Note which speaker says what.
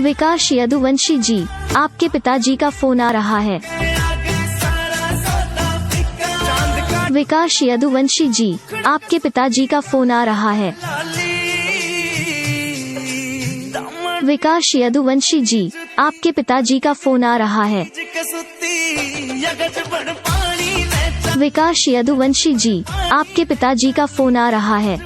Speaker 1: विकास यदुवंशी जी, आपके पिताजी का फोन आ रहा है। विकास यदुवंशी जी, आपके पिताजी का फोन आ रहा है। विकास यदुवंशी जी, आपके पिताजी का फोन आ रहा है। विकास यदुवंशी जी, आपके पिताजी का फोन आ रहा है।